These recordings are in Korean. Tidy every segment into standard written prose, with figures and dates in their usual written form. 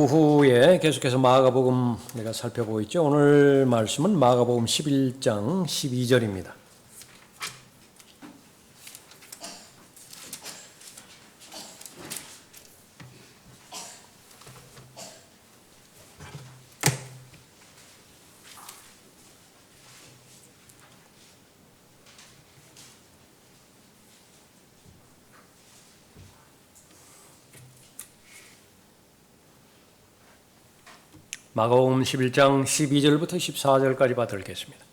후에 계속해서 마가복음 내가 살펴보고 있죠. 오늘 말씀은 마가복음 11장 12절입니다. 마가복음 11장 12절부터 14절까지 받들겠습니다.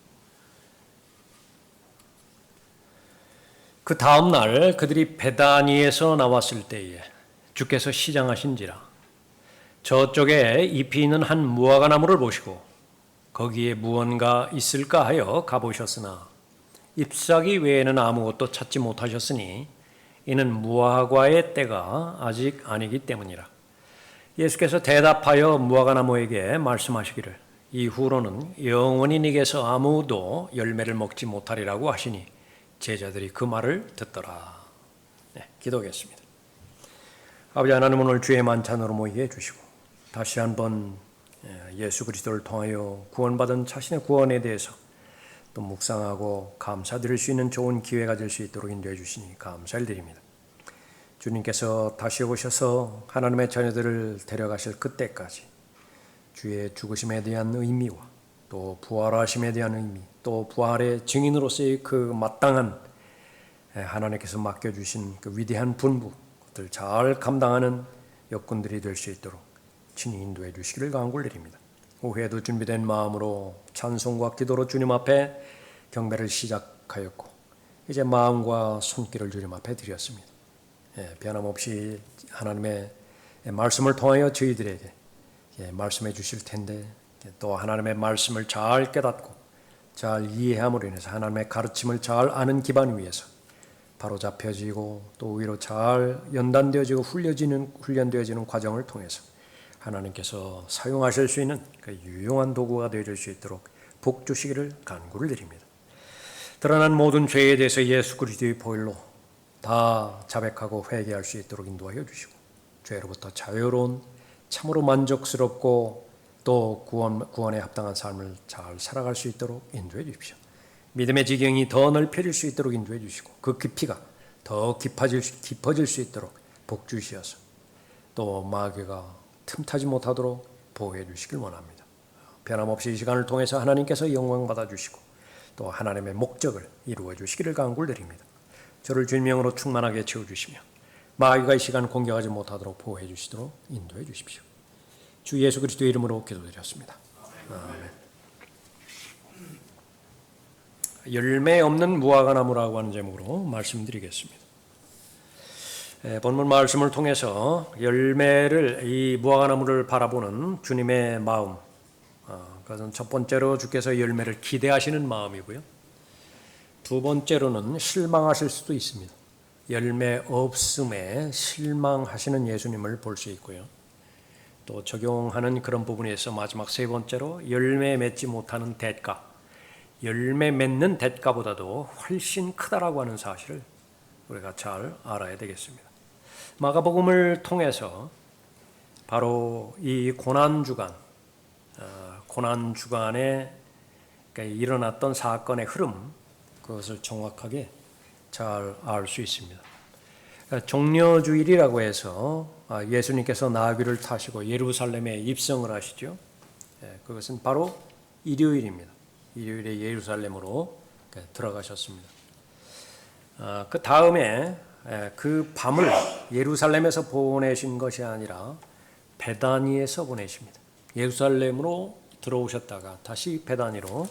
그 다음 날 그들이 베다니에서 나왔을 때에 주께서 시장하신지라 저쪽에 잎이 있는 한 무화과 나무를 보시고 거기에 무언가 있을까 하여 가보셨으나 잎사귀 외에는 아무것도 찾지 못하셨으니 이는 무화과의 때가 아직 아니기 때문이라. 예수께서 대답하여 무화과 나무에게 말씀하시기를 이후로는 영원히 네게서 아무도 열매를 먹지 못하리라고 하시니 제자들이 그 말을 듣더라. 기도하겠습니다. 아버지 하나님, 오늘 주의 만찬으로 모이게 해주시고 다시 한번 예수 그리스도를 통하여 구원받은 자신의 구원에 대해서 또 묵상하고 감사드릴 수 있는 좋은 기회가 될 수 있도록 인도해 주시니 감사를 드립니다. 주님께서 다시 오셔서 하나님의 자녀들을 데려가실 그때까지 주의 죽으심에 대한 의미와 또 부활하심에 대한 의미, 또 부활의 증인으로서의 그 마땅한 하나님께서 맡겨주신 그 위대한 분부를 잘 감당하는 여건들이 될 수 있도록 친히 인도해 주시기를 간구드립니다. 오후에도 준비된 마음으로 찬송과 기도로 주님 앞에 경배를 시작하였고 이제 마음과 손길을 주님 앞에 드렸습니다. 변함없이 하나님의 말씀을 통하여 저희들에게 말씀해 주실 텐데 또 하나님의 말씀을 잘 깨닫고 잘 이해함으로 인해서 하나님의 가르침을 잘 아는 기반 위에서 바로잡혀지고 또 위로 잘 연단되어지고 훈련되어지는 과정을 통해서 하나님께서 사용하실 수 있는 그 유용한 도구가 되어줄 수 있도록 복 주시기를 간구를 드립니다. 드러난 모든 죄에 대해서 예수 그리스도의 보혈로 다 자백하고 회개할 수 있도록 인도하여 주시고 죄로부터 자유로운 참으로 만족스럽고 또 구원에 합당한 삶을 잘 살아갈 수 있도록 인도해 주십시오. 믿음의 지경이 더 넓혀질 수 있도록 인도해 주시고 그 깊이가 더 깊어질 수 있도록 복 주시어서 또 마귀가 틈타지 못하도록 보호해 주시길 원합니다. 변함없이 이 시간을 통해서 하나님께서 영광 받아 주시고 또 하나님의 목적을 이루어 주시기를 간구를 드립니다. 저를 주님명으로 충만하게 채워주시며 마귀가 이 시간 공격하지 못하도록 보호해 주시도록 인도해 주십시오. 주 예수 그리스도의 이름으로 기도드렸습니다. 아멘. 열매 없는 무화과 나무라고 하는 제목으로 말씀드리겠습니다. 본문 말씀을 통해서 열매를 이 무화과 나무를 바라보는 주님의 마음, 그것은 첫 번째로 주께서 열매를 기대하시는 마음이고요. 두 번째로는 실망하실 수도 있습니다. 열매 없음에 실망하시는 예수님을 볼 수 있고요. 또 적용하는 그런 부분에서 마지막 세 번째로 열매 맺지 못하는 대가, 열매 맺는 대가보다도 훨씬 크다라고 하는 사실을 우리가 잘 알아야 되겠습니다. 마가복음을 통해서 바로 이 고난주간에 일어났던 사건의 흐름, 그것을 정확하게 잘 알 수 있습니다. 종려주일이라고 해서 예수님께서 나귀를 타시고 예루살렘에 입성을 하시죠. 그것은 바로 일요일입니다. 일요일에 예루살렘으로 들어가셨습니다. 그 다음에 그 밤을 예루살렘에서 보내신 것이 아니라 베다니에서 보내십니다. 예루살렘으로 들어오셨다가 다시 베다니로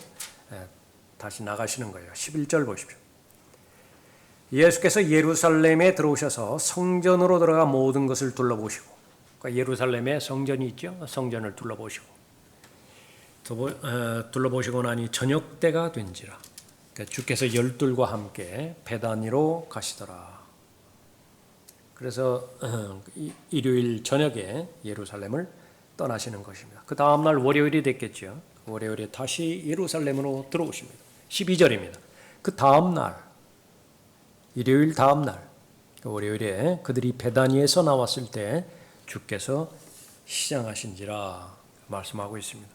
다시 나가시는 거예요. 11절 보십시오. 예수께서 예루살렘에 들어오셔서 성전으로 들어가 모든 것을 둘러보시고, 그러니까 예루살렘에 성전이 있죠. 성전을 둘러보시고 나니 저녁 때가 된지라. 그러니까 주께서 열둘과 함께 베다니로 가시더라. 그래서 일요일 저녁에 예루살렘을 떠나시는 것입니다. 그 다음날 월요일이 됐겠죠. 월요일에 다시 예루살렘으로 들어오십니다. 12절입니다. 그 다음날 일요일 다음날 월요일에 그들이 베다니에서 나왔을 때 주께서 시장하신지라 말씀하고 있습니다.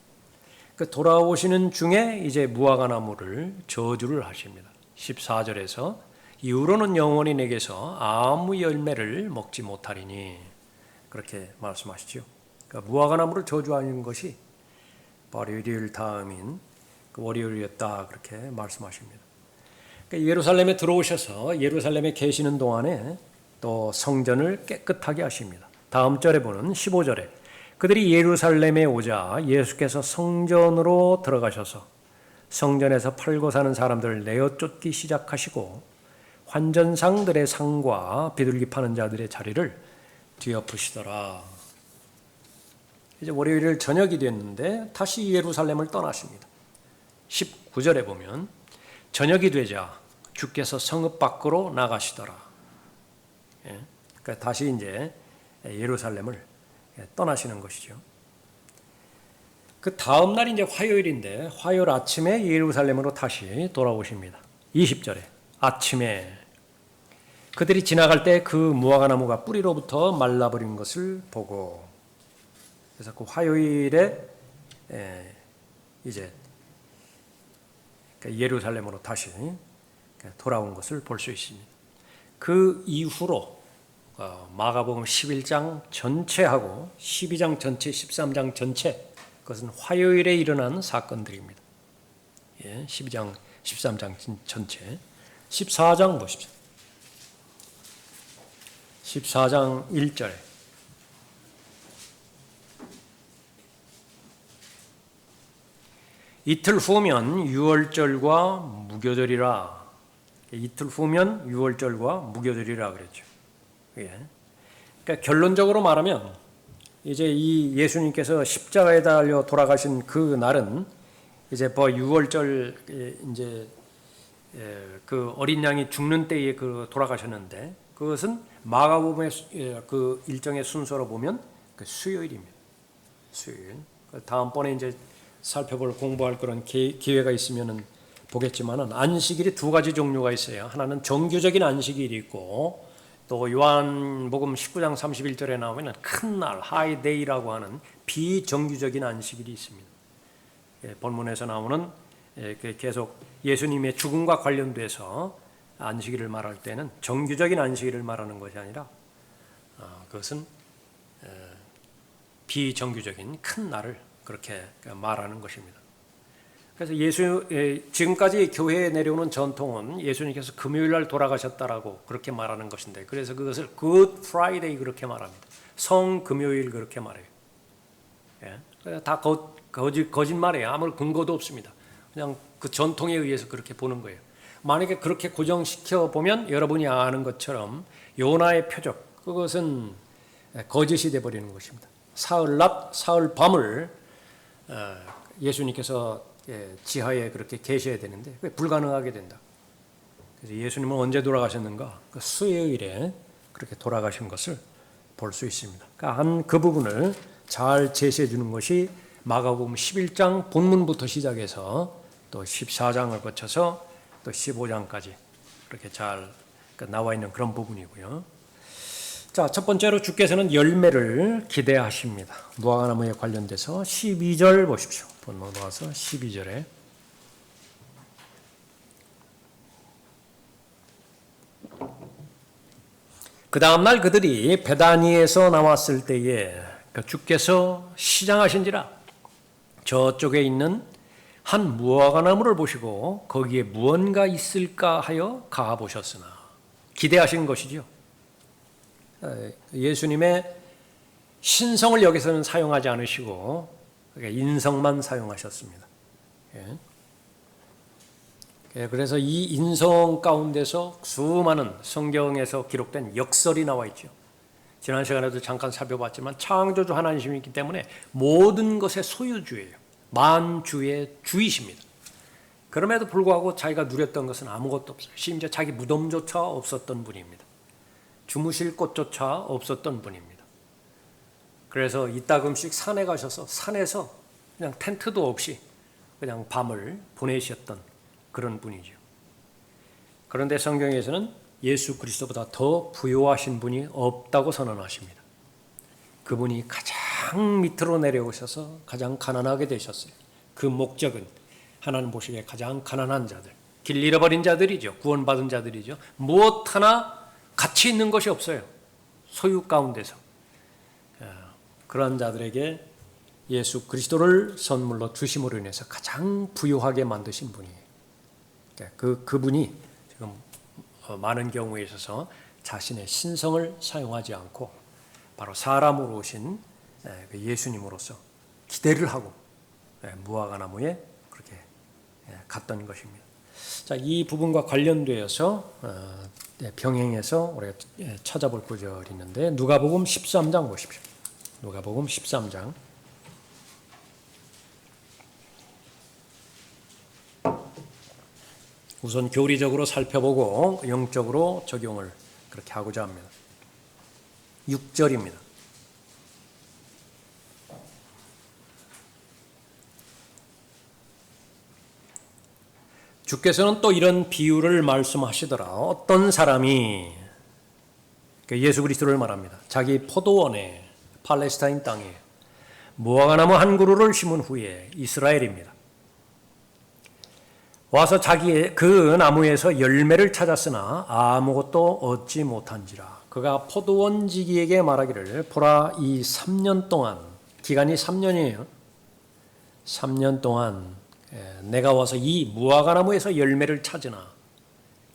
그 돌아오시는 중에 이제 무화과 나무를 저주를 하십니다. 14절에서 이후로는 영원히 내게서 아무 열매를 먹지 못하리니 그렇게 말씀하시죠. 그러니까 무화과 나무를 저주하는 것이 바로 일요일 다음인 그 월요일이었다 그렇게 말씀하십니다. 그러니까 예루살렘에 들어오셔서 예루살렘에 계시는 동안에 또 성전을 깨끗하게 하십니다. 다음 절에 보는 15절에 그들이 예루살렘에 오자 예수께서 성전으로 들어가셔서 성전에서 팔고 사는 사람들을 내어 쫓기 시작하시고 환전상들의 상과 비둘기 파는 자들의 자리를 뒤엎으시더라. 이제 월요일 저녁이 됐는데 다시 예루살렘을 떠나십니다. 19절에 보면 저녁이 되자 주께서 성읍 밖으로 나가시더라. 그러니까 다시 이제 예루살렘을 떠나시는 것이죠. 그 다음 날 이제 화요일인데 화요일 아침에 예루살렘으로 다시 돌아오십니다. 20절에 아침에 그들이 지나갈 때 그 무화과 나무가 뿌리로부터 말라버린 것을 보고 그래서 그 화요일에 이제 예루살렘으로 다시 돌아온 것을 볼 수 있습니다. 그 이후로 마가복음 11장 전체하고 12장 전체, 13장 전체 그것은 화요일에 일어난 사건들입니다. 12장, 13장 전체 14장 보십시오. 14장 1절에 이틀 후면 유월절과 무교절이라 이틀 후면 유월절과 무교절이라 그랬죠. 그러니까 결론적으로 말하면 이제 이 예수님께서 십자가에 달려 돌아가신 그 날은 이제 유월절 이제 그 어린 양이 죽는 때에 그 돌아가셨는데 그것은 마가복음의 그 일정의 순서로 보면 그 수요일입니다. 수요일. 다음번에 이제 살펴볼 공부할 그런 기회가 있으면은 보겠지만은 안식일이 두 가지 종류가 있어요. 하나는 정규적인 안식일이 있고 또 요한복음 19장 31절에 나오면 큰 날, 하이데이라고 하는 비정규적인 안식일이 있습니다. 본문에서 나오는 계속 예수님의 죽음과 관련돼서 안식일을 말할 때는 정규적인 안식일을 말하는 것이 아니라 그것은 비정규적인 큰 날을 그렇게 말하는 것입니다. 그래서 지금까지 교회에 내려오는 전통은 예수님께서 금요일 날 돌아가셨다라고 그렇게 말하는 것인데 그래서 그것을 Good Friday 그렇게 말합니다. 성금요일 그렇게 말해요. 다 거짓말이에요. 아무 근거도 없습니다. 그냥 그 전통에 의해서 그렇게 보는 거예요. 만약에 그렇게 고정시켜 보면 여러분이 아는 것처럼 요나의 표적 그것은 거짓이 되어버리는 것입니다. 사흘낮 사흘밤을 예수님께서 지하에 그렇게 계셔야 되는데 그게 불가능하게 된다. 그래서 예수님은 언제 돌아가셨는가? 그 수요일에 그렇게 돌아가신 것을 볼 수 있습니다. 그러니까 그 부분을 잘 제시해 주는 것이 마가복음 11장 본문부터 시작해서 또 14장을 거쳐서 또 15장까지 그렇게 잘 나와 있는 그런 부분이고요. 자, 첫 번째로 주께서는 열매를 기대하십니다. 무화과나무에 관련돼서 12절 보십시오. 본문 와서 12절에 그 다음 날 그들이 베다니에서 나왔을 때에 주께서 시장하신지라 저쪽에 있는 한 무화과나무를 보시고 거기에 무언가 있을까 하여 가보셨으나 기대하신 것이죠. 예수님의 신성을 여기서는 사용하지 않으시고 인성만 사용하셨습니다. 그래서 이 인성 가운데서 수많은 성경에서 기록된 역설이 나와 있죠. 지난 시간에도 잠깐 살펴봤지만 창조주 하나님이기 때문에 모든 것의 소유주예요. 만주의 주이십니다. 그럼에도 불구하고 자기가 누렸던 것은 아무것도 없어요. 심지어 자기 무덤조차 없었던 분입니다. 주무실 곳조차 없었던 분입니다. 그래서 이따금씩 산에 가셔서 산에서 그냥 텐트도 없이 그냥 밤을 보내셨던 그런 분이죠. 그런데 성경에서는 예수 그리스도보다 더 부요하신 분이 없다고 선언하십니다. 그분이 가장 가장 밑으로 내려오셔서 가장 가난하게 되셨어요. 그 목적은 하나님 보시기에 가장 가난한 자들, 길 잃어버린 자들이죠. 구원받은 자들이죠. 무엇 하나 가치 있는 것이 없어요. 소유 가운데서. 그런 자들에게 예수 그리스도를 선물로 주심으로 인해서 가장 부유하게 만드신 분이에요. 그분이 지금 많은 경우에 있어서 자신의 신성을 사용하지 않고 바로 사람으로 오신 예수님으로서 기대를 하고 무화과나무에 그렇게 갔던 것입니다. 자, 이 부분과 관련되어서 병행해서 우리가 찾아볼 구절이 있는데 누가복음 13장 보십시오. 누가복음 13장. 우선 교리적으로 살펴보고 영적으로 적용을 그렇게 하고자 합니다. 6절입니다. 주께서는 또 이런 비유를 말씀하시더라. 어떤 사람이 예수 그리스도를 말합니다. 자기 포도원에 팔레스타인 땅에 무화과나무 한 그루를 심은 후에 이스라엘입니다. 와서 자기의 그 나무에서 열매를 찾았으나 아무것도 얻지 못한지라. 그가 포도원지기에게 말하기를 보라 이 3년 동안 기간이 3년이에요. 3년 동안 내가 와서 이 무화과나무에서 열매를 찾으나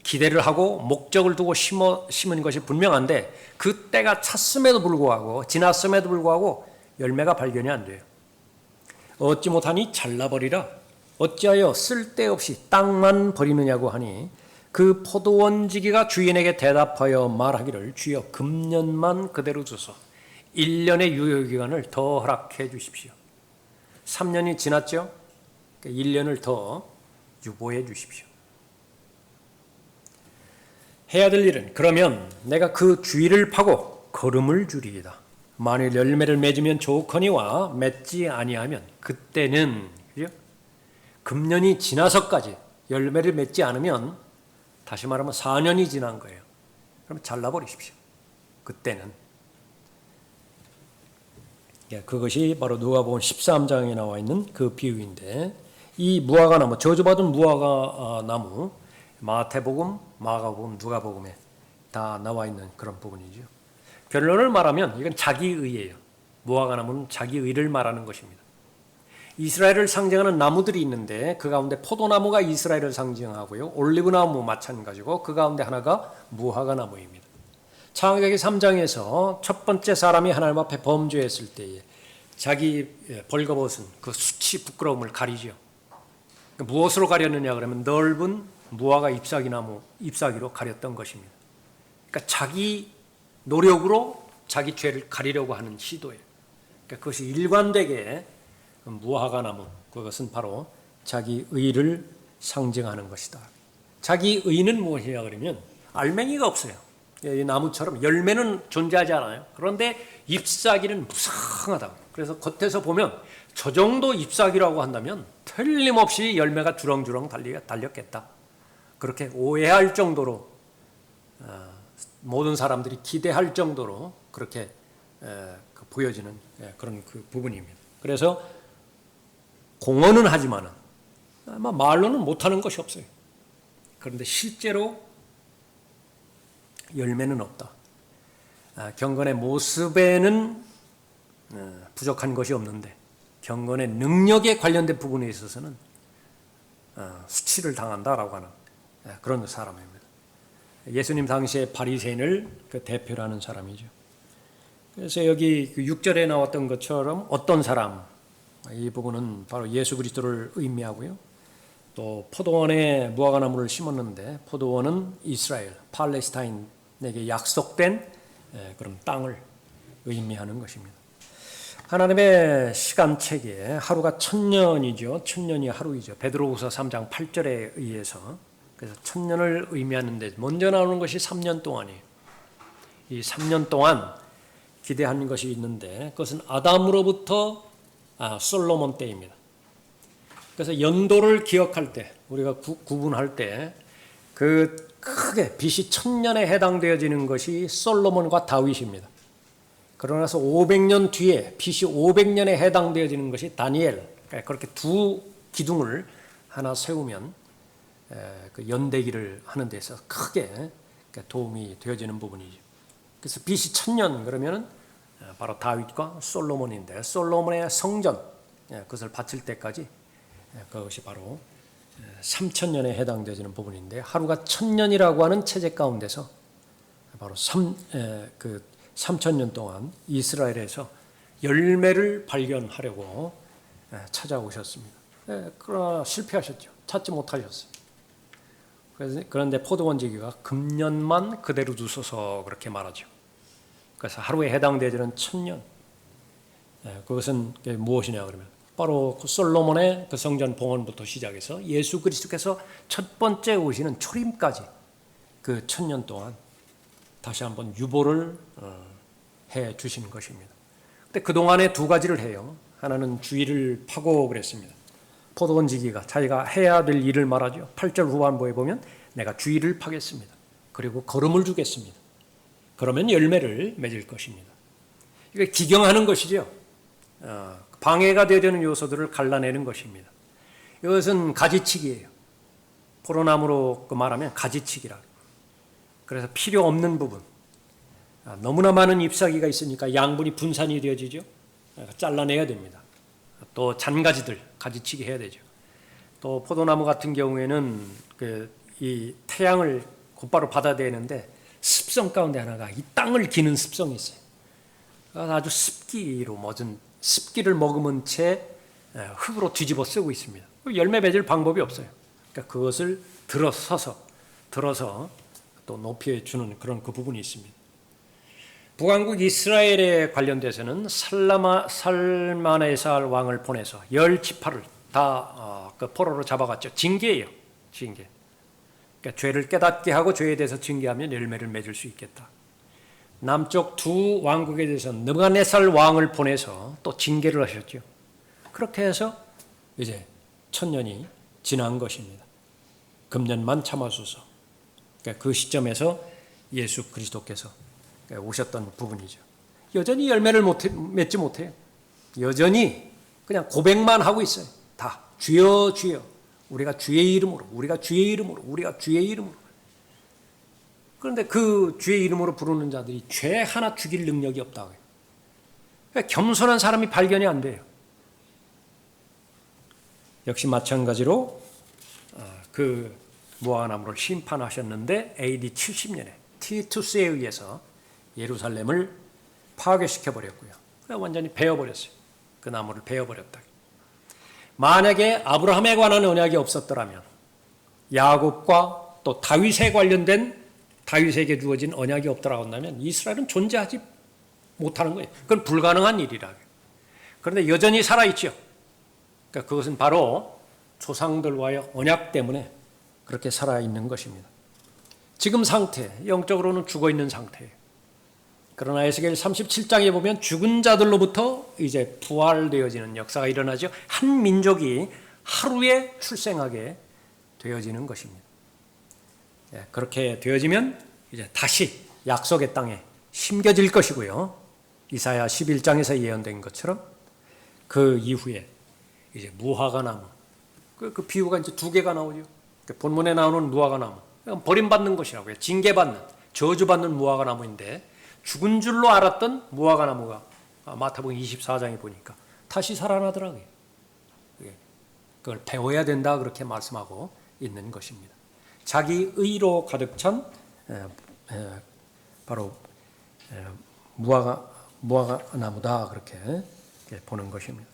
기대를 하고 목적을 두고 심은 것이 분명한데 그 때가 찼음에도 불구하고 지났음에도 불구하고 열매가 발견이 안 돼요. 얻지 못하니 잘라버리라. 어찌하여 쓸데없이 땅만 버리느냐고 하니 그 포도원지기가 주인에게 대답하여 말하기를 주여 금년만 그대로 주소 1년의 유효기간을 더 허락해 주십시오. 3년이 지났죠? 1년을 더 유보해 주십시오. 해야 될 일은 그러면 내가 그 주위를 파고 거름을 주리이다. 만일 열매를 맺으면 좋거니와 맺지 아니하면 그때는 그죠? 금년이 지나서까지 열매를 맺지 않으면 다시 말하면 4년이 지난 거예요. 그럼 잘라버리십시오. 그때는. 그것이 바로 누가복음 13장에 나와 있는 그 비유인데 이 무화과나무, 저주받은 무화과나무 마태복음, 마가복음, 누가복음에 다 나와 있는 그런 부분이죠. 결론을 말하면 이건 자기의예요. 무화과나무는 자기의를 말하는 것입니다. 이스라엘을 상징하는 나무들이 있는데 그 가운데 포도나무가 이스라엘을 상징하고요. 올리브나무 마찬가지고 그 가운데 하나가 무화과나무입니다. 창세기 3장에서 첫 번째 사람이 하나님 앞에 범죄했을 때에 자기 벌거벗은 그 수치 부끄러움을 가리죠. 무엇으로 가렸느냐 그러면 넓은 무화과 잎사귀로 가렸던 것입니다. 그러니까 자기 노력으로 자기 죄를 가리려고 하는 시도예요. 그러니까 그것이 일관되게 무화과나무, 그것은 바로 자기 의를 상징하는 것이다. 자기 의는 무엇이냐 그러면 알맹이가 없어요. 이 나무처럼 열매는 존재하지 않아요. 그런데 잎사귀는 무성하다. 그래서 겉에서 보면 저 정도 잎사귀라고 한다면 틀림없이 열매가 주렁주렁 달렸겠다. 그렇게 오해할 정도로 모든 사람들이 기대할 정도로 그렇게 보여지는 그런 그 부분입니다. 그래서 공언은 하지만은 아마 말로는 못하는 것이 없어요. 그런데 실제로 열매는 없다. 경건의 모습에는 부족한 것이 없는데 경건의 능력에 관련된 부분에 있어서는 수치를 당한다라고 하는 그런 사람입니다. 예수님 당시의 바리새인을 대표로 하는 사람이죠. 그래서 여기 6절에 나왔던 것처럼 어떤 사람, 이 부분은 바로 예수 그리스도를 의미하고요. 또 포도원에 무화과나무를 심었는데 포도원은 이스라엘, 팔레스타인에게 약속된 그런 땅을 의미하는 것입니다. 하나님의 시간체계에 하루가 1000년이죠. 1000년이 하루이죠. 베드로후서 3장 8절에 의해서 그래서 1000년을 의미하는데 먼저 나오는 것이 3년 동안이에요. 이 3년 동안 기대하는 것이 있는데 그것은 아담으로부터 솔로몬 때입니다. 그래서 연도를 기억할 때 우리가 구분할 때 그 크게 BC 1000년에 해당되어지는 것이 솔로몬과 다윗입니다. 그러고 나서 500년 뒤에 BC 500년에 해당되어지는 것이 다니엘. 그렇게 두 기둥을 하나 세우면 그 연대기를 하는 데 있어서 크게 도움이 되어지는 부분이죠. 그래서 BC 1000년 그러면은 바로 다윗과 솔로몬인데, 솔로몬의 성전 그것을 바칠 때까지 그것이 바로 3000년에 해당되어지는 부분인데, 하루가 1000년이라고 하는 체제 가운데서 바로 3000년 동안 이스라엘에서 열매를 발견하려고 찾아오셨습니다. 그러나 실패하셨죠. 찾지 못하셨어요. 그런데 포도원지기가 금년만 그대로 두소서 그렇게 말하죠. 그래서 하루에 해당되는 1000년. 그것은 무엇이냐 그러면 바로 솔로몬의 그 성전 봉헌부터 시작해서 예수 그리스도께서 첫 번째 오시는 초림까지 그 1000년 동안 다시 한번 유보를 해 주시는 것입니다. 근데 그동안에 두 가지를 해요. 하나는 주의를 파고 그랬습니다. 포도원지기가 자기가 해야 될 일을 말하죠. 8절 후반부에 보면 내가 주의를 파겠습니다. 그리고 거름을 주겠습니다. 그러면 열매를 맺을 것입니다. 이게 기경하는 것이죠. 방해가 되는 요소들을 갈라내는 것입니다. 이것은 가지치기예요. 포도나무로 말하면 가지치기라. 그래서 필요 없는 부분, 너무나 많은 잎사귀가 있으니까 양분이 분산이 되어지죠. 잘라내야 됩니다. 또 잔가지들 가지치기 해야 되죠. 또 포도나무 같은 경우에는 이 태양을 곧바로 받아대는데 습성 가운데 하나가 이 땅을 기는 습성이 있어요. 아주 습기로 멎은 습기를 머금은 채 흙으로 뒤집어 쓰고 있습니다. 열매 맺을 방법이 없어요. 그러니까 그것을 들어서 또 높여주는 그런 그 부분이 있습니다. 북왕국 이스라엘에 관련돼서는 살마네살 왕을 보내서 10지파를 다 그 포로로 잡아갔죠. 징계예요. 징계. 그러니까 죄를 깨닫게 하고 죄에 대해서 징계하면 열매를 맺을 수 있겠다. 남쪽 두 왕국에 대해서 느부갓네살 왕을 보내서 또 징계를 하셨죠. 그렇게 해서 이제 1000년이 지난 것입니다. 금년만 참아소서. 그러니까 그 시점에서 예수 그리스도께서 오셨던 부분이죠. 여전히 열매를 맺지 못해요. 여전히 그냥 고백만 하고 있어요. 다 주여 주여, 우리가 주의 이름으로, 우리가 주의 이름으로, 우리가 주의 이름으로. 그런데 그 주의 이름으로 부르는 자들이 죄 하나 죽일 능력이 없다고 해요. 그러니까 겸손한 사람이 발견이 안 돼요. 역시 마찬가지로 그 무화과나무를 심판하셨는데 AD 70년에 티투스에 의해서 예루살렘을 파괴시켜 버렸고요. 완전히 베어버렸어요. 그 나무를 베어버렸다. 만약에 아브라함에 관한 언약이 없었더라면, 야곱과 또 다윗에 관련된 다윗에게 주어진 언약이 없더라고 한다면 이스라엘은 존재하지 못하는 거예요. 그건 불가능한 일이라. 그런데 여전히 살아있죠. 그러니까 그것은 바로 조상들과의 언약 때문에 그렇게 살아있는 것입니다. 지금 상태, 영적으로는 죽어있는 상태예요. 그러나 에스겔 37장에 보면 죽은 자들로부터 이제 부활되어지는 역사가 일어나죠. 한 민족이 하루에 출생하게 되어지는 것입니다. 그렇게 되어지면 이제 다시 약속의 땅에 심겨질 것이고요. 이사야 11장에서 예언된 것처럼 그 이후에 이제 무화과나무, 그 비유가 이제 두 개가 나오죠. 본문에 나오는 무화과나무, 버림받는 것이라고요. 징계받는, 저주받는 무화과나무인데, 죽은 줄로 알았던 무화과나무가 마태복음 24장에 보니까 다시 살아나더라고요. 그걸 배워야 된다 그렇게 말씀하고 있는 것입니다. 자기 의로 가득 찬 바로 무화과나무다 그렇게 보는 것입니다.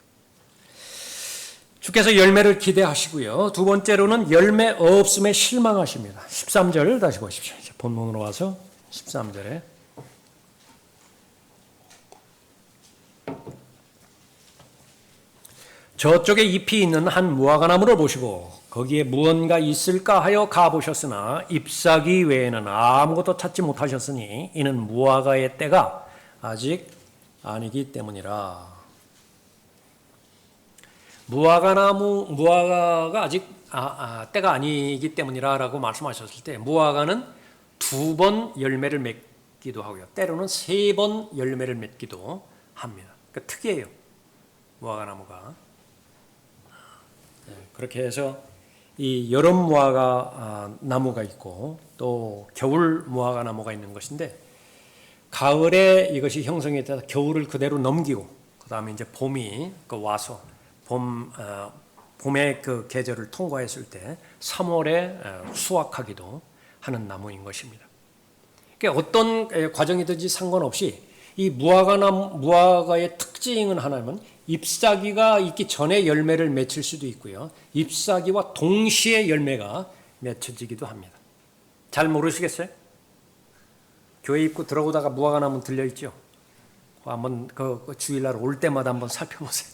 주께서 열매를 기대하시고요. 두 번째로는 열매 없음에 실망하십니다. 13절 다시 보십시오. 본문으로 와서 13절에 저쪽에 잎이 있는 한 무화과나무를 보시고 거기에 무언가 있을까 하여 가보셨으나 잎사귀 외에는 아무것도 찾지 못하셨으니 이는 무화과의 때가 아직 아니기 때문이라. 무화과가 아직 때가 아니기 때문이라라고 말씀하셨을 때, 무화과는 두 번 열매를 맺기도 하고요. 때로는 3번 열매를 맺기도 합니다. 그러니까 특이해요. 무화과 나무가. 그렇게 해서 이 여름 무화과 나무가 있고 또 겨울 무화과 나무가 있는 것인데, 가을에 이것이 형성이 돼서 겨울을 그대로 넘기고 그다음에 이제 봄이 와서 봄의 그 계절을 통과했을 때 3월에 수확하기도 하는 나무인 것입니다. 그러니까 어떤 과정이든지 상관없이 이 무화과의 특징은 하나면 잎사귀가 있기 전에 열매를 맺힐 수도 있고요. 잎사귀와 동시에 열매가 맺혀지기도 합니다. 잘 모르시겠어요? 교회 입구 들어오다가 무화과 나무 들려 있죠. 한번 그 주일날 올 때마다 한번 살펴보세요.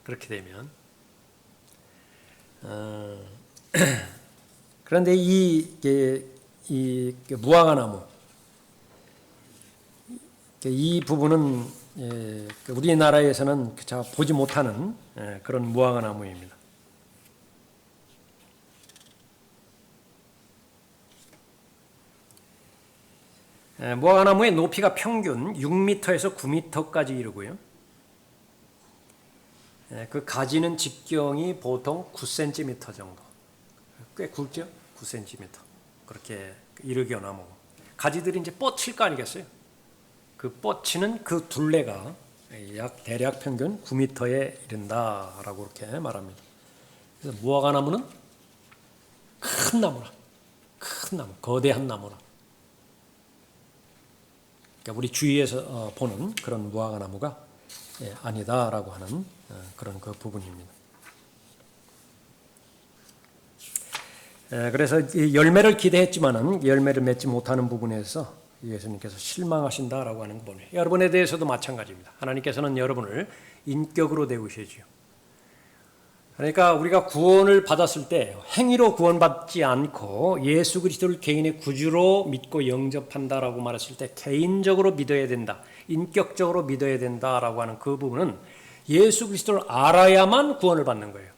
그렇게 되면 그런데 이 무화과 나무 이 부분은 우리나라에서는 보지 못하는 그런 무화과 나무입니다. 무화과 나무의 높이가 평균 6m에서 9m까지 이르고요. 그 가지는 직경이 보통 9cm 정도. 꽤 굵죠? 9cm. 그렇게 이르게 나무. 가지들이 이제 뻗칠 거 아니겠어요? 그 뻗치는 그 둘레가 대략 평균 9m에 이른다라고 그렇게 말합니다. 그래서 무화과 나무는 큰 나무라. 큰 나무, 거대한 나무라. 우리 주위에서 보는 그런 무화과 나무가 아니다라고 하는 그런 그 부분입니다. 그래서 열매를 기대했지만은 열매를 맺지 못하는 부분에서 예수님께서 실망하신다라고 하는 부분이에요. 여러분에 대해서도 마찬가지입니다. 하나님께서는 여러분을 인격으로 대우시죠. 그러니까 우리가 구원을 받았을 때 행위로 구원받지 않고 예수 그리스도를 개인의 구주로 믿고 영접한다라고 말했을 때 개인적으로 믿어야 된다, 인격적으로 믿어야 된다라고 하는 그 부분은 예수 그리스도를 알아야만 구원을 받는 거예요.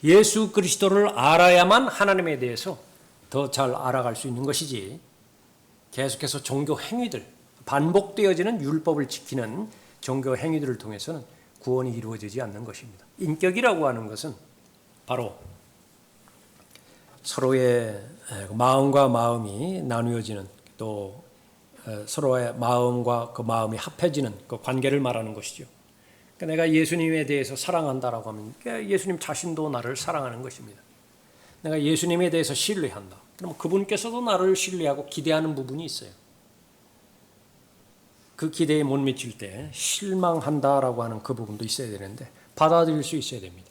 예수 그리스도를 알아야만 하나님에 대해서 더 잘 알아갈 수 있는 것이지, 계속해서 종교 행위들, 반복되어지는 율법을 지키는 종교 행위들을 통해서는 구원이 이루어지지 않는 것입니다. 인격이라고 하는 것은 바로 서로의 마음과 마음이 나누어지는, 또 서로의 마음과 그 마음이 합해지는 그 관계를 말하는 것이죠. 그러니까 내가 예수님에 대해서 사랑한다라고 하면 예수님 자신도 나를 사랑하는 것입니다. 내가 예수님에 대해서 신뢰한다. 그럼 그분께서도 나를 신뢰하고 기대하는 부분이 있어요. 그 기대에 못 미칠 때 실망한다라고 하는 그 부분도 있어야 되는데 받아들일 수 있어야 됩니다.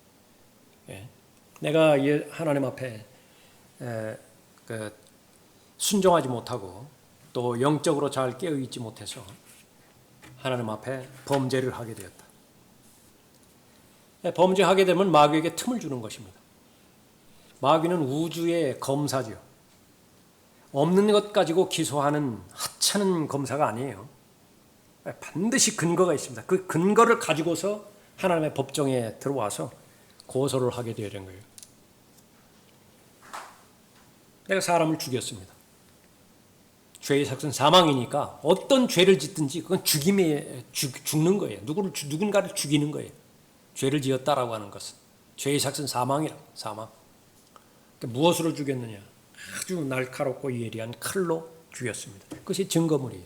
내가 하나님 앞에 순종하지 못하고 또 영적으로 잘 깨어있지 못해서 하나님 앞에 범죄를 하게 되었다. 범죄하게 되면 마귀에게 틈을 주는 것입니다. 마귀는 우주의 검사죠. 없는 것 가지고 기소하는 하찮은 검사가 아니에요. 반드시 근거가 있습니다. 그 근거를 가지고서 하나님의 법정에 들어와서 고소를 하게 되는 거예요. 내가 사람을 죽였습니다. 죄의 삭은 사망이니까 어떤 죄를 짓든지 그건 죽는 거예요. 누군가를 죽이는 거예요. 죄를 지었다라고 하는 것은 죄의 삭은 사망이라. 사망. 그러니까 무엇으로 죽였느냐? 아주 날카롭고 예리한 칼로 죽였습니다. 그것이 증거물이에요.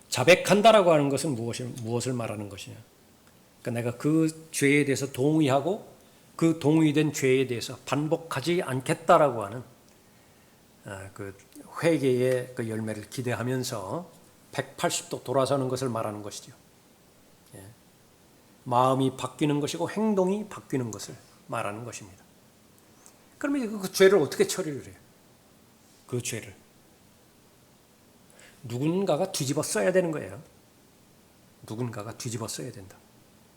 자백한다라고 하는 것은 무엇을 말하는 것이냐? 그러니까 내가 그 죄에 대해서 동의하고 그 동의된 죄에 대해서 반복하지 않겠다라고 하는 그 회개의 그 열매를 기대하면서 180도 돌아서는 것을 말하는 것이죠. 마음이 바뀌는 것이고 행동이 바뀌는 것을 말하는 것입니다. 그러면 그 죄를 어떻게 처리를 해요? 그 죄를 누군가가 뒤집어 써야 되는 거예요. 누군가가 뒤집어 써야 된다.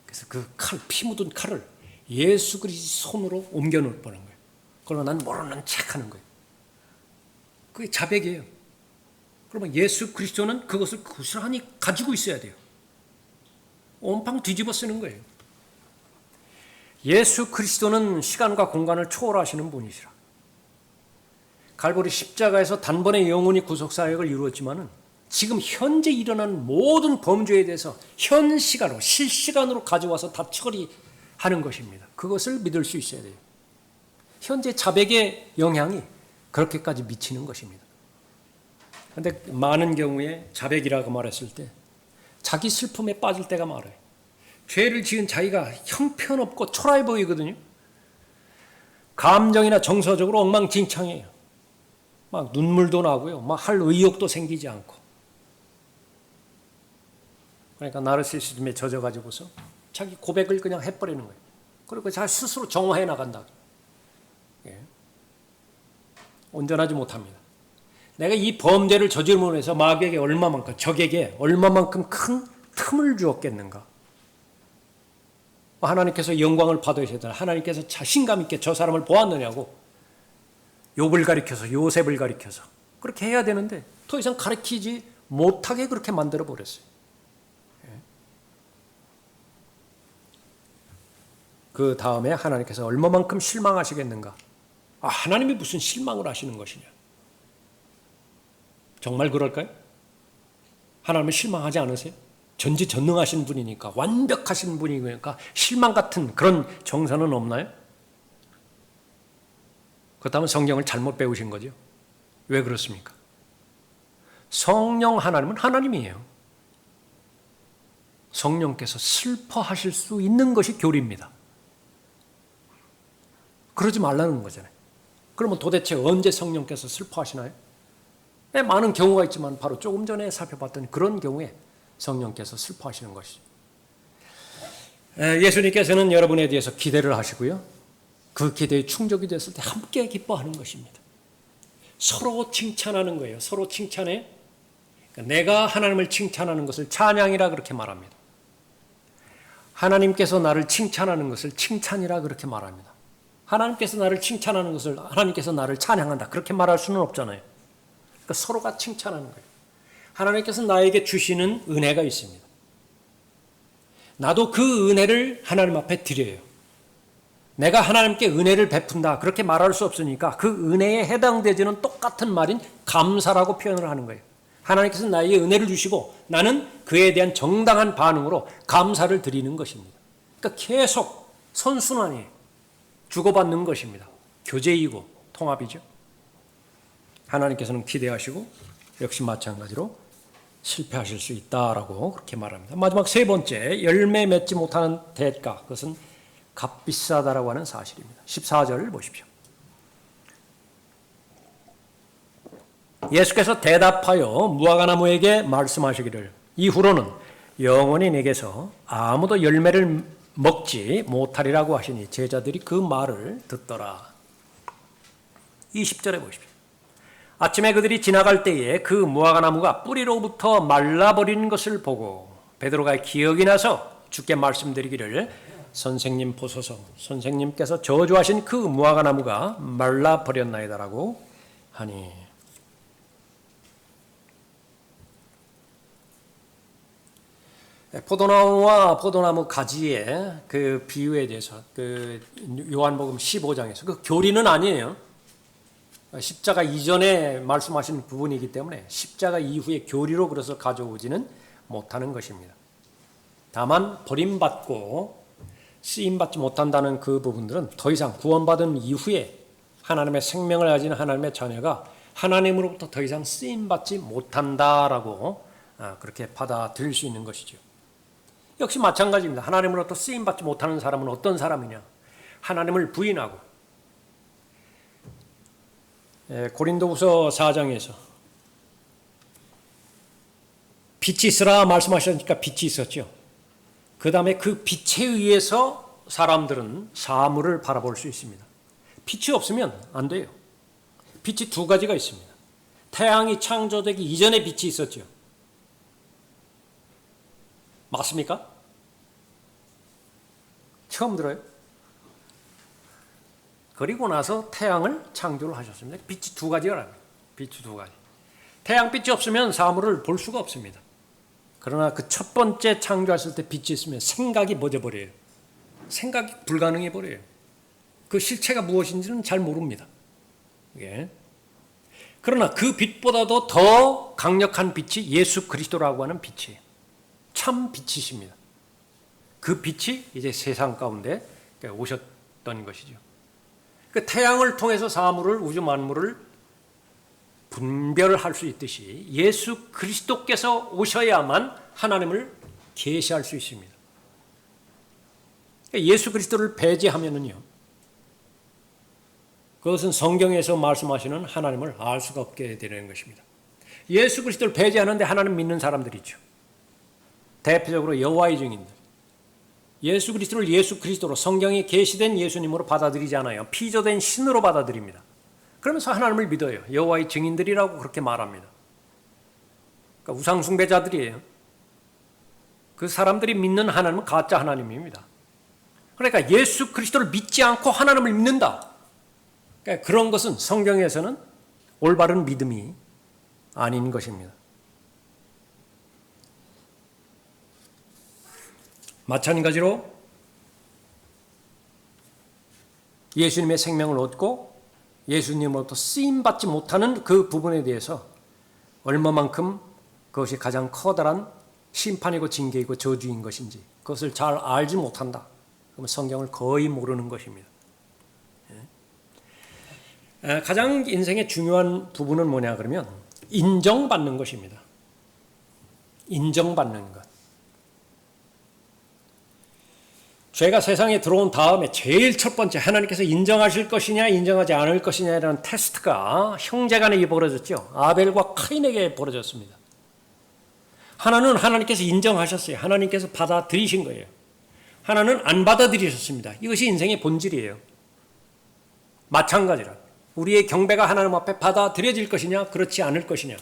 그래서 그 피 묻은 칼을 예수 그리스도 손으로 옮겨 놓을 뻔한 거예요. 그러나 난 모르는 척하는 거예요. 그게 자백이에요. 그러면 예수 그리스도는 그것을 고스란히 가지고 있어야 돼요. 온팡 뒤집어 쓰는 거예요. 예수 그리스도는 시간과 공간을 초월하시는 분이시라. 갈보리 십자가에서 단번에 영원히 구속 사역을 이루었지만은 지금 현재 일어나는 모든 범죄에 대해서 현 시간으로 실시간으로 가져와서 다 처리하는 것입니다. 그것을 믿을 수 있어야 돼요. 현재 자백의 영향이 그렇게까지 미치는 것입니다. 그런데 많은 경우에 자백이라고 말했을 때 자기 슬픔에 빠질 때가 많아요. 죄를 지은 자기가 형편없고 초라해 보이거든요. 감정이나 정서적으로 엉망진창이에요. 막 눈물도 나고요. 막 할 의욕도 생기지 않고. 그러니까 나르시시즘에 젖어가지고서 자기 고백을 그냥 해버리는 거예요. 그리고 자기 스스로 정화해 나간다. 예. 온전하지 못합니다. 내가 이 범죄를 저지름으로 해서 마귀에게 얼마만큼, 적에게 얼마만큼 큰 틈을 주었겠는가. 하나님께서 영광을 받으셔야 되나. 하나님께서 자신감 있게 저 사람을 보았느냐고. 욥을 가리켜서, 요셉을 가리켜서 그렇게 해야 되는데 더 이상 가리키지 못하게 그렇게 만들어 버렸어요. 그 다음에 하나님께서 얼마만큼 실망하시겠는가. 하나님이 무슨 실망을 하시는 것이냐. 정말 그럴까요? 하나님은 실망하지 않으세요? 전지전능하신 분이니까, 완벽하신 분이니까 실망 같은 그런 정서는 없나요? 그렇다면 성경을 잘못 배우신 거죠. 왜 그렇습니까? 성령 하나님은 하나님이에요. 성령께서 슬퍼하실 수 있는 것이 교리입니다. 그러지 말라는 거잖아요. 그러면 도대체 언제 성령께서 슬퍼하시나요? 많은 경우가 있지만 바로 조금 전에 살펴봤던 그런 경우에 성령께서 슬퍼하시는 것이죠. 예수님께서는 여러분에 대해서 기대를 하시고요. 그 기대에 충족이 됐을 때 함께 기뻐하는 것입니다. 서로 칭찬하는 거예요. 서로 칭찬해. 내가 하나님을 칭찬하는 것을 찬양이라 그렇게 말합니다. 하나님께서 나를 칭찬하는 것을 칭찬이라 그렇게 말합니다. 하나님께서 나를 칭찬하는 것을 하나님께서 나를 찬양한다. 그렇게 말할 수는 없잖아요. 그러니까 서로가 칭찬하는 거예요. 하나님께서 나에게 주시는 은혜가 있습니다. 나도 그 은혜를 하나님 앞에 드려요. 내가 하나님께 은혜를 베푼다. 그렇게 말할 수 없으니까 그 은혜에 해당되지는 똑같은 말인 감사라고 표현을 하는 거예요. 하나님께서 나에게 은혜를 주시고 나는 그에 대한 정당한 반응으로 감사를 드리는 것입니다. 그러니까 계속 선순환이 주고받는 것입니다. 교제이고 통합이죠. 하나님께서는 기대하시고 역시 마찬가지로 실패하실 수 있다라고 그렇게 말합니다. 마지막 세 번째, 열매 맺지 못하는 대가, 그것은 값비싸다라고 하는 사실입니다. 14절 보십시오. 예수께서 대답하여 무화과나무에게 말씀하시기를 이후로는 영원히 내게서 아무도 열매를 먹지 못하리라고 하시니 제자들이 그 말을 듣더라. 20절에 보십시오. 아침에 그들이 지나갈 때에 그 무화과나무가 뿌리로부터 말라버리는 것을 보고 베드로가 기억이 나서 주께 말씀드리기를 선생님 보소서, 선생님께서 저주하신 그 무화과나무가 말라버렸나이다라고 하니. 포도나무와 포도나무 가지의 그 비유에 대해서 그 요한복음 15장에서 그 교리는 아니에요. 십자가 이전에 말씀하신 부분이기 때문에 십자가 이후의 교리로 그래서 가져오지는 못하는 것입니다. 다만 버림받고 쓰임받지 못한다는 그 부분들은 더 이상 구원받은 이후에 하나님의 생명을 가진 하나님의 자녀가 하나님으로부터 더 이상 쓰임받지 못한다라고 그렇게 받아들일 수 있는 것이죠. 역시 마찬가지입니다. 하나님으로부터 쓰임받지 못하는 사람은 어떤 사람이냐? 하나님을 부인하고 고린도후서 4장에서 빛이 있으라 말씀하셨으니까 빛이 있었죠. 그 다음에 그 빛에 의해서 사람들은 사물을 바라볼 수 있습니다. 빛이 없으면 안 돼요. 빛이 두 가지가 있습니다. 태양이 창조되기 이전에 빛이 있었죠. 맞습니까? 처음 들어요? 그리고 나서 태양을 창조를 하셨습니다. 빛이 두 가지가 빛이 두 가지. 태양빛이 없으면 사물을 볼 수가 없습니다. 그러나 그 첫 번째 창조했을 때 빛이 있으면 생각이 멎어버려요. 생각이 불가능해 버려요. 그 실체가 무엇인지는 잘 모릅니다. 예. 그러나 그 빛보다도 더 강력한 빛이 예수 그리스도라고 하는 빛이에요. 참 빛이십니다. 그 빛이 이제 세상 가운데 오셨던 것이죠. 그 태양을 통해서 사물을, 우주 만물을 분별할 수 있듯이 예수 그리스도께서 오셔야만 하나님을 계시할 수 있습니다. 예수 그리스도를 배제하면은요, 그것은 성경에서 말씀하시는 하나님을 알 수가 없게 되는 것입니다. 예수 그리스도를 배제하는데 하나님 믿는 사람들이 있죠. 대표적으로 여호와의 증인들. 예수 그리스도를 예수 그리스도로, 성경에 계시된 예수님으로 받아들이지 않아요. 피조된 신으로 받아들입니다. 그러면서 하나님을 믿어요. 여호와의 증인들이라고 그렇게 말합니다. 그러니까 우상 숭배자들이에요. 그 사람들이 믿는 하나님은 가짜 하나님입니다. 그러니까 예수 그리스도를 믿지 않고 하나님을 믿는다. 그러니까 그런 것은 성경에서는 올바른 믿음이 아닌 것입니다. 마찬가지로 예수님의 생명을 얻고 예수님으로부터 쓰임받지 못하는 그 부분에 대해서 얼마만큼 그것이 가장 커다란 심판이고 징계이고 저주인 것인지 그것을 잘 알지 못한다. 그러면 성경을 거의 모르는 것입니다. 가장 인생의 중요한 부분은 뭐냐 그러면 인정받는 것입니다. 인정받는 것. 죄가 세상에 들어온 다음에 제일 첫 번째 하나님께서 인정하실 것이냐 인정하지 않을 것이냐라는 테스트가 형제간에 벌어졌죠. 아벨과 카인에게 벌어졌습니다. 하나는 하나님께서 인정하셨어요. 하나님께서 받아들이신 거예요. 하나는 안 받아들이셨습니다. 이것이 인생의 본질이에요. 마찬가지라. 우리의 경배가 하나님 앞에 받아들여질 것이냐 그렇지 않을 것이냐.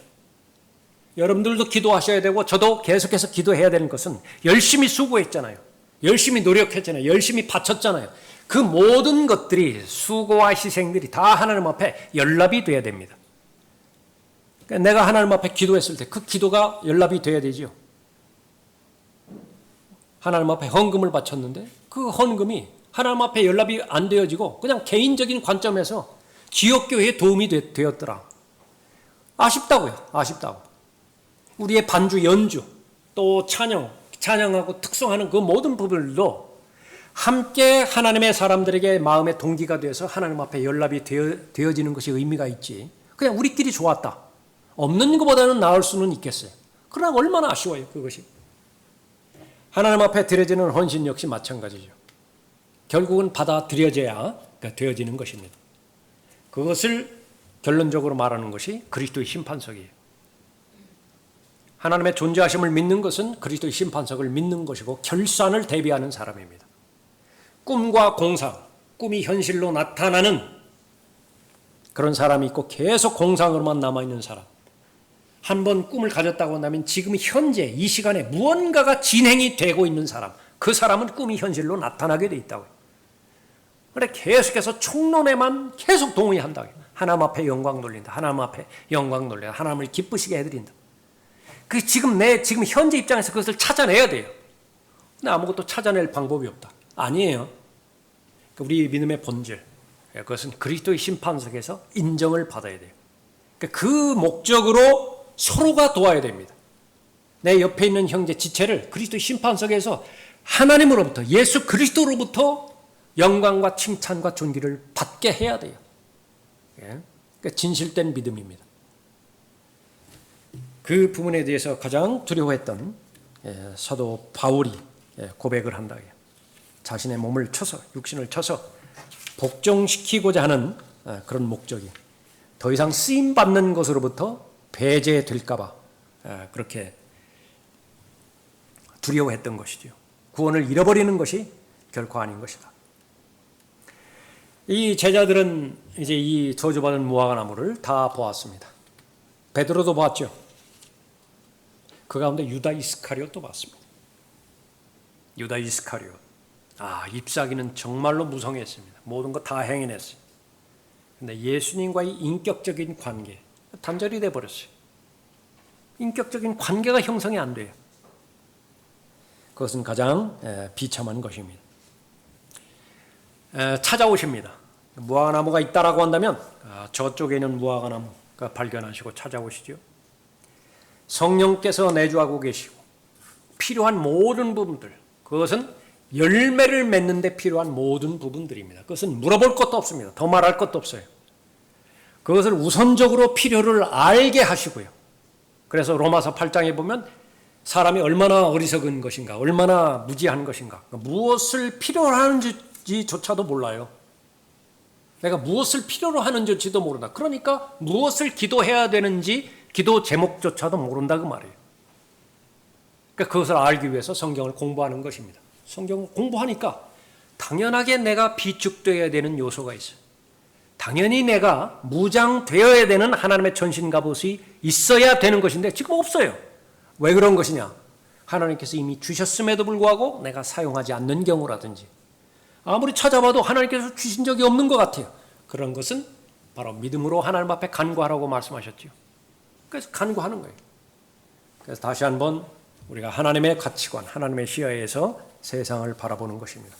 여러분들도 기도하셔야 되고 저도 계속해서 기도해야 되는 것은 열심히 수고했잖아요. 열심히 노력했잖아요. 열심히 바쳤잖아요. 그 모든 것들이 수고와 희생들이 다 하나님 앞에 연락이 돼야 됩니다. 그러니까 내가 하나님 앞에 기도했을 때 그 기도가 연락이 돼야 되죠. 하나님 앞에 헌금을 바쳤는데 그 헌금이 하나님 앞에 연락이 안 되어지고 그냥 개인적인 관점에서 지역교회에 도움이 되었더라. 아쉽다고요. 아쉽다고. 우리의 반주, 연주, 또 찬양하고 특성하는 그 모든 부분들도 함께 하나님의 사람들에게 마음의 동기가 되어서 하나님 앞에 연락이 되어지는 것이 의미가 있지. 그냥 우리끼리 좋았다. 없는 것보다는 나을 수는 있겠어요. 그러나 얼마나 아쉬워요, 그것이. 하나님 앞에 드려지는 헌신 역시 마찬가지죠. 결국은 받아들여져야 되어지는 것입니다. 그것을 결론적으로 말하는 것이 그리스도의 심판석이에요. 하나님의 존재하심을 믿는 것은 그리스도의 심판석을 믿는 것이고 결산을 대비하는 사람입니다. 꿈과 공상, 꿈이 현실로 나타나는 그런 사람이 있고 계속 공상으로만 남아있는 사람. 한번 꿈을 가졌다고 한다면 지금 현재 이 시간에 무언가가 진행이 되고 있는 사람. 그 사람은 꿈이 현실로 나타나게 돼 있다고요. 그래 계속해서 총론에만 계속 동의한다. 하나님 앞에 영광 돌린다. 하나님 앞에 영광 돌린다. 하나님을 기쁘시게 해드린다. 그 지금 현재 입장에서 그것을 찾아내야 돼요. 근데 아무것도 찾아낼 방법이 없다. 아니에요. 우리 믿음의 본질. 그것은 그리스도의 심판석에서 인정을 받아야 돼요. 그 목적으로 서로가 도와야 됩니다. 내 옆에 있는 형제 지체를 그리스도의 심판석에서 하나님으로부터 예수 그리스도로부터 영광과 칭찬과 존귀를 받게 해야 돼요. 그러니까 진실된 믿음입니다. 그 부분에 대해서 가장 두려워했던 사도 바울이 고백을 한다. 자신의 몸을 쳐서 육신을 쳐서 복종시키고자 하는 그런 목적이 더 이상 쓰임받는 것으로부터 배제될까 봐 그렇게 두려워했던 것이죠. 구원을 잃어버리는 것이 결코 아닌 것이다. 이 제자들은 이제 이 저주받은 무화과 나무를 다 보았습니다. 베드로도 보았죠. 그 가운데 유다 이스카리옷도 봤습니다. 유다 이스카리옷. 잎사귀는 정말로 무성했습니다. 모든 거 다 행해냈어요. 근데 예수님과의 인격적인 관계, 단절이 돼버렸어요. 인격적인 관계가 형성이 안 돼요. 그것은 가장 비참한 것입니다. 찾아오십니다. 무화과 나무가 있다라고 한다면 저쪽에 있는 무화과 나무, 발견하시고 찾아오시죠. 성령께서 내주하고 계시고 필요한 모든 부분들, 그것은 열매를 맺는 데 필요한 모든 부분들입니다. 그것은 물어볼 것도 없습니다. 더 말할 것도 없어요. 그것을 우선적으로 필요를 알게 하시고요. 그래서 로마서 8장에 보면 사람이 얼마나 어리석은 것인가, 얼마나 무지한 것인가, 무엇을 필요로 하는지조차도 몰라요. 내가 무엇을 필요로 하는지도 모른다. 그러니까 무엇을 기도해야 되는지 기도 제목조차도 모른다 그 말이에요. 그러니까 그것을 알기 위해서 성경을 공부하는 것입니다. 성경을 공부하니까 당연하게 내가 비축되어야 되는 요소가 있어요. 당연히 내가 무장되어야 되는 하나님의 전신갑옷이 있어야 되는 것인데 지금 없어요. 왜 그런 것이냐? 하나님께서 이미 주셨음에도 불구하고 내가 사용하지 않는 경우라든지 아무리 찾아봐도 하나님께서 주신 적이 없는 것 같아요. 그런 것은 바로 믿음으로 하나님 앞에 간구하라고 말씀하셨죠. 그래서 간구하는 거예요. 그래서 다시 한번 우리가 하나님의 가치관, 하나님의 시야에서 세상을 바라보는 것입니다.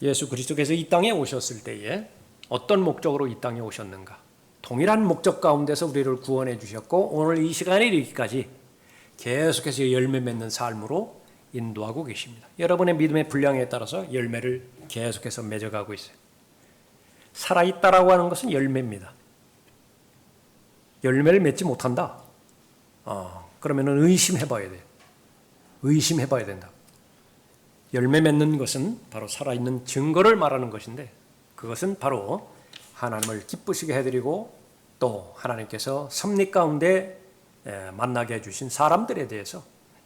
예수 그리스도께서 이 땅에 오셨을 때에 어떤 목적으로 이 땅에 오셨는가? 동일한 목적 가운데서 우리를 구원해 주셨고 오늘 이 시간에 이르기까지 계속해서 열매 맺는 삶으로 인도하고 계십니다. 여러분의 믿음의 분량에 따라서 열매를 계속해서 맺어가고 있어요. 살아있다라고 하는 것은 열매입니다. 열매를 맺지 못한다. 그러면 의심해봐야 돼요. 의심해봐야 된다. 열매 맺는 것은 바로 살아있는 증거를 말하는 것인데 그것은 바로 하나님을 기쁘시게 해드리고 또 하나님께서 섭리 가운데 만나게 해주신 사람들에 대해서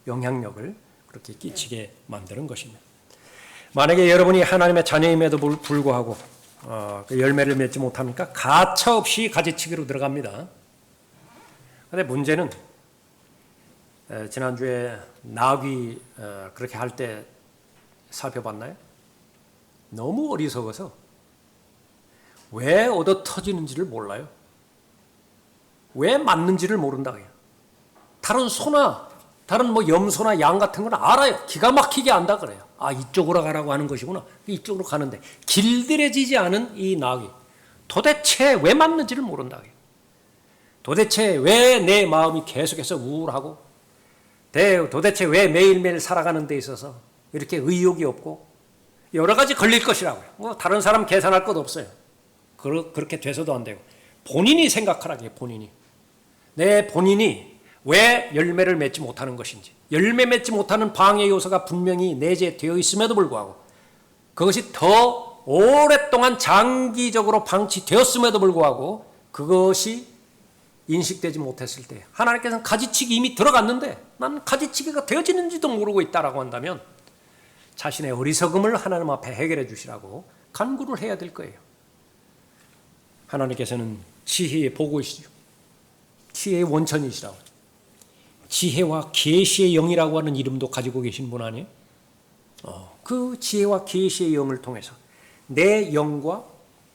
영향력을 그렇게 끼치게 만드는 것입니다. 만약에 여러분이 하나님의 자녀임에도 불구하고 그 열매를 맺지 못합니까? 가차없이 가지치기로 들어갑니다. 그런데 문제는 지난주에 나귀 그렇게 할 때 살펴봤나요? 너무 어리석어서 왜 얻어 터지는지를 몰라요. 왜 맞는지를 모른다고요. 다른 소나 다른 염소나 양 같은 건 알아요. 기가 막히게 안다 그래요. 이쪽으로 가라고 하는 것이구나. 이쪽으로 가는데 길들여지지 않은 이 나귀 도대체 왜 맞는지를 모른다고요. 도대체 왜 내 마음이 계속해서 우울하고 도대체 왜 매일매일 살아가는 데 있어서 이렇게 의욕이 없고 여러 가지 걸릴 것이라고요. 다른 사람 계산할 것 없어요. 그렇게 돼서도 안 되고 본인이 생각하라고요. 내 본인이 왜 열매를 맺지 못하는 것인지 열매 맺지 못하는 방해 요소가 분명히 내재되어 있음에도 불구하고 그것이 더 오랫동안 장기적으로 방치되었음에도 불구하고 그것이 인식되지 못했을 때 하나님께서는 가지치기 이미 들어갔는데 나는 가지치기가 되어지는지도 모르고 있다라고 한다면 자신의 어리석음을 하나님 앞에 해결해 주시라고 간구를 해야 될 거예요. 하나님께서는 지혜의 보고이시죠. 지혜의 원천이시라고. 지혜와 계시의 영이라고 하는 이름도 가지고 계신 분 아니에요? 그 지혜와 계시의 영을 통해서 내 영과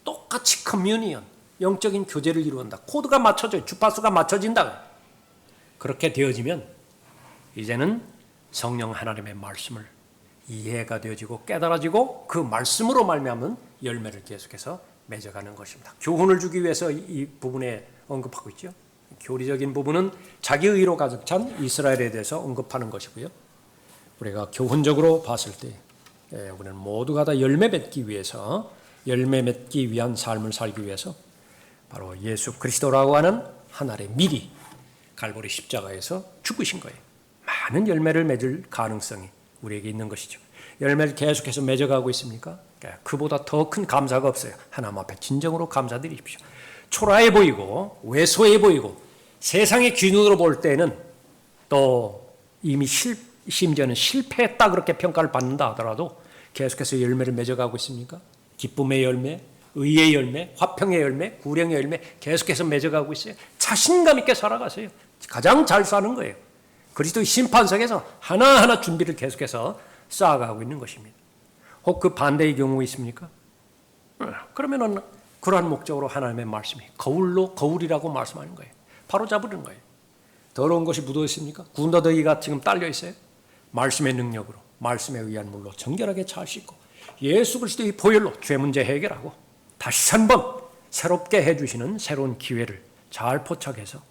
똑같이 커뮤니언, 영적인 교제를 이루는다. 코드가 맞춰져요. 주파수가 맞춰진다. 그렇게 되어지면 이제는 성령 하나님의 말씀을 이해가 되어지고 깨달아지고 그 말씀으로 말미암은 열매를 계속해서 맺어가는 것입니다. 교훈을 주기 위해서 이 부분에 언급하고 있죠. 교리적인 부분은 자기 의로 가득 찬 이스라엘에 대해서 언급하는 것이고요. 우리가 교훈적으로 봤을 때 우리는 모두가 다 열매 맺기 위해서 열매 맺기 위한 삶을 살기 위해서 바로 예수 그리스도라고 하는 하나의 미리 갈보리 십자가에서 죽으신 거예요. 많은 열매를 맺을 가능성이 우리에게 있는 것이죠. 열매를 계속해서 맺어가고 있습니까? 그보다 더 큰 감사가 없어요. 하나님 앞에 진정으로 감사드리십시오. 초라해 보이고 왜소해 보이고 세상의 기준으로 볼 때는 또 이미 심지어는 실패했다 그렇게 평가를 받는다 하더라도 계속해서 열매를 맺어가고 있습니까? 기쁨의 열매, 의의 열매, 화평의 열매, 구령의 열매 계속해서 맺어가고 있어요. 자신감 있게 살아가세요. 가장 잘 사는 거예요. 그리스도의 심판석에서 하나하나 준비를 계속해서 쌓아가고 있는 것입니다. 혹 그 반대의 경우 있습니까? 그러면은 그러한 목적으로 하나님의 말씀이 거울이라고 말씀하는 거예요. 바로 잡으는 거예요. 더러운 것이 묻어 있습니까? 군더더기가 지금 딸려 있어요. 말씀의 능력으로, 말씀에 의한 물로 정결하게 잘 씻고 예수 그리스도의 보혈로 죄 문제 해결하고 다시 한 번 새롭게 해주시는 새로운 기회를 잘 포착해서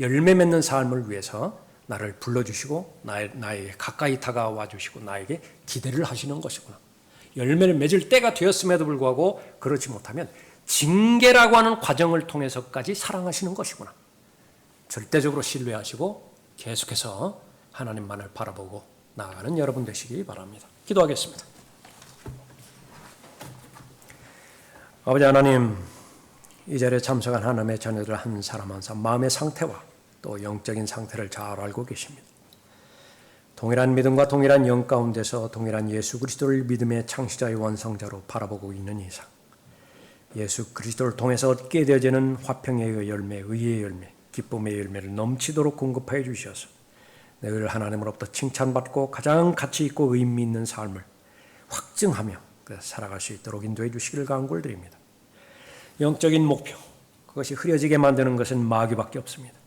열매 맺는 삶을 위해서 나를 불러주시고 나에게 가까이 다가와 주시고 나에게 기대를 하시는 것이구나. 열매를 맺을 때가 되었음에도 불구하고 그렇지 못하면 징계라고 하는 과정을 통해서까지 사랑하시는 것이구나. 절대적으로 신뢰하시고 계속해서 하나님만을 바라보고 나아가는 여러분 되시기 바랍니다. 기도하겠습니다. 아버지 하나님, 이 자리에 참석한 하나님의 자녀들 한 사람 한 사람 마음의 상태와 또 영적인 상태를 잘 알고 계십니다. 동일한 믿음과 동일한 영 가운데서 동일한 예수 그리스도를 믿음의 창시자의 완성자로 바라보고 있는 이상 예수 그리스도를 통해서 얻게 되어지는 화평의 열매, 의의 열매, 기쁨의 열매를 넘치도록 공급하여 주셔서 늘 하나님으로부터 칭찬받고 가장 가치 있고 의미 있는 삶을 확증하며 살아갈 수 있도록 인도해 주시기를 간구드립니다. 영적인 목표, 그것이 흐려지게 만드는 것은 마귀밖에 없습니다.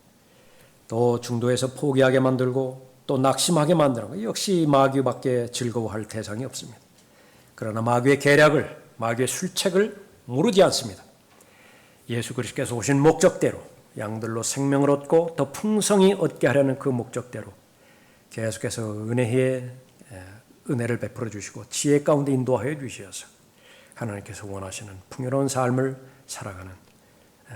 또 중도에서 포기하게 만들고 또 낙심하게 만드는 것 역시 마귀밖에 즐거워할 대상이 없습니다. 그러나 마귀의 계략을, 마귀의 술책을 모르지 않습니다. 예수 그리스도께서 오신 목적대로 양들로 생명을 얻고 더 풍성히 얻게 하려는 그 목적대로 계속해서 은혜를 베풀어 주시고 지혜 가운데 인도하여 주셔서 하나님께서 원하시는 풍요로운 삶을 살아가는,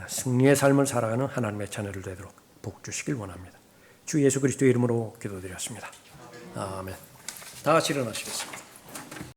승리의 삶을 살아가는 하나님의 자녀들 되도록 복 주시길 원합니다. 주 예수 그리스도의 이름으로 기도드렸습니다. 아멘. 다 같이 일어나시겠습니다.